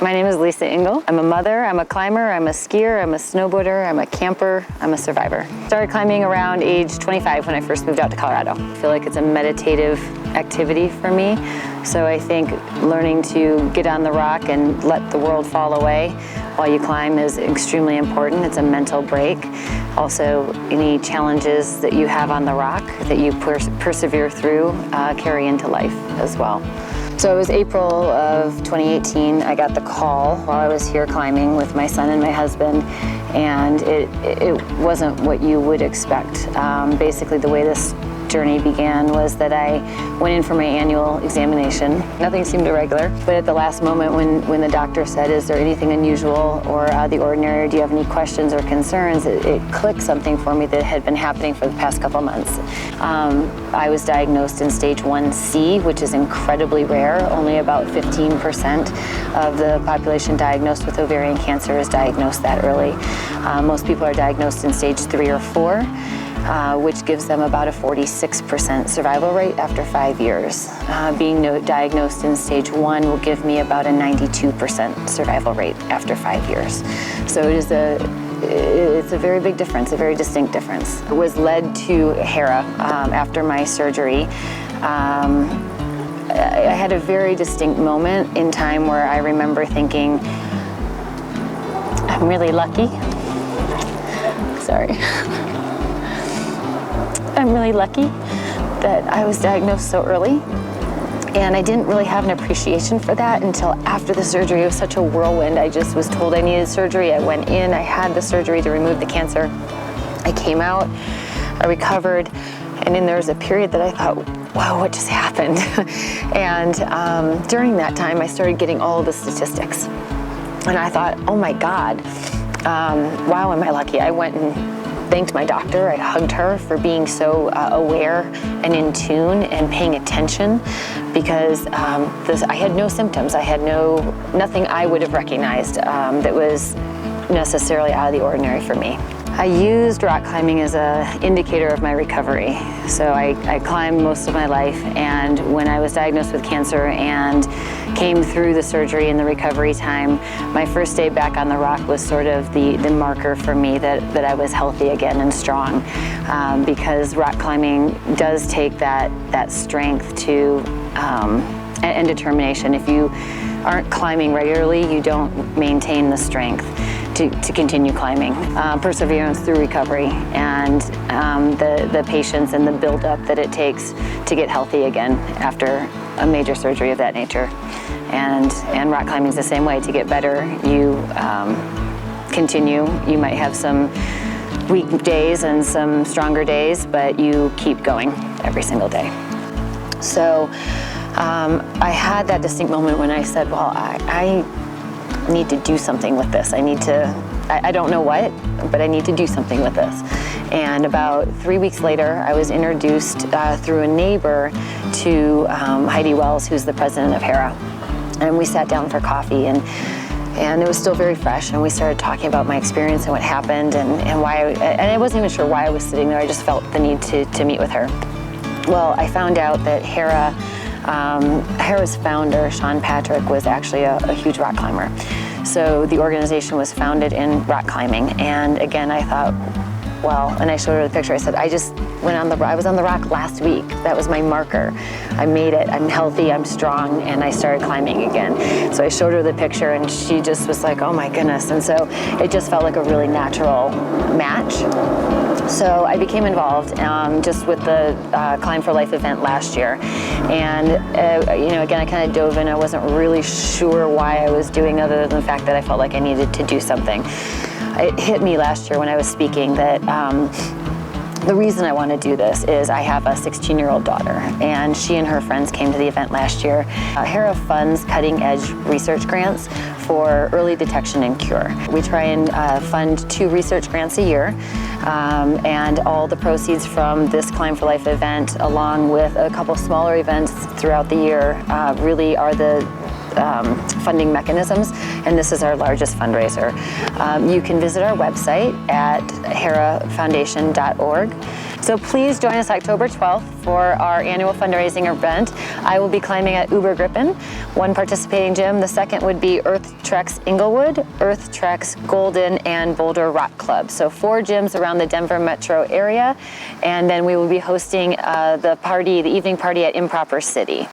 My name is Lisa Ingle. I'm a mother, I'm a climber, I'm a skier, I'm a snowboarder, I'm a camper, I'm a survivor. Started climbing around age 25 when I first moved out to Colorado. I feel like it's a meditative activity for me. So I think learning to get on the rock and let the world fall away while you climb is extremely important. It's a mental break. Also, any challenges that you have on the rock that you persevere through carry into life as well. So it was April of 2018, I got the call while I was here climbing with my son and my husband, and it wasn't what you would expect. Basically, the way this journey began was that I went in for my annual examination. Nothing seemed irregular, but at the last moment when the doctor said, is there anything unusual or out of the ordinary, or do you have any questions or concerns, it clicked something for me that had been happening for the past couple months. I was diagnosed in stage 1C, which is incredibly rare. Only about 15% of the population diagnosed with ovarian cancer is diagnosed that early. Most people are diagnosed in stage 3 or 4. Which gives them about a 46% survival rate after 5 years. Being diagnosed in stage 1 will give me about a 92% survival rate after 5 years. So it's a very big difference, a very distinct difference. I was led to Hera after my surgery. I had a very distinct moment in time where I remember thinking, I'm really lucky. Sorry. I'm really lucky that I was diagnosed so early, and I didn't really have an appreciation for that until after the surgery. It was such a whirlwind. I just was told I needed surgery. I went in, I had the surgery to remove the cancer. I came out, I recovered, and then there was a period that I thought, wow, what just happened? And during that time, I started getting all of the statistics. And I thought, oh my God, wow, am I lucky? I went and thanked my doctor. I hugged her for being so aware and in tune and paying attention, because I had no symptoms. I had nothing I would have recognized that was necessarily out of the ordinary for me. I used rock climbing as an indicator of my recovery. So I climbed most of my life, and when I was diagnosed with cancer and came through the surgery and the recovery time, my first day back on the rock was sort of the marker for me that I was healthy again and strong, because rock climbing does take that strength to and determination. If you aren't climbing regularly, you don't maintain the strength to continue climbing. Perseverance through recovery, and the patience and the build-up that it takes to get healthy again after a major surgery of that nature. And rock climbing is the same way. To get better, you continue. You might have some weak days and some stronger days, but you keep going every single day. So I had that distinct moment when I said, well, I need to do something with this. I don't know what, but I need to do something with this. And about 3 weeks later, I was introduced through a neighbor to Heidi Wells, who's the president of Hera. And we sat down for coffee, and it was still very fresh, and we started talking about my experience and what happened and why, and I wasn't even sure why I was sitting there. I just felt the need to meet with her. Well, I found out that Hera's founder, Sean Patrick, was actually a huge rock climber. So the organization was founded in rock climbing. And again, I thought, well, and I showed her the picture. I said, I was on the rock last week. That was my marker. I made it. I'm healthy, I'm strong, and I started climbing again. So I showed her the picture, and she just was like, oh my goodness. And so it just felt like a really natural match. So I became involved just with the Climb4Life event last year. And again, I kind of dove in. I wasn't really sure why I was doing, other than the fact that I felt like I needed to do something. It hit me last year when I was speaking that the reason I want to do this is I have a 16-year-old daughter, and she and her friends came to the event last year. Hera funds cutting-edge research grants for early detection and cure. We try and fund 2 research grants a year, and all the proceeds from this Climb4Life event, along with a couple smaller events throughout the year, really are the funding mechanisms, and this is our largest fundraiser. You can visit our website at herafoundation.org, So please join us October 12th for our annual fundraising event. I will be climbing at Übergrippen, one participating gym. The second would be Earth Treks Inglewood, Earth Treks Golden, and Boulder Rock Club. So 4 gyms around the Denver metro area. And then we will be hosting the evening party at Improper City.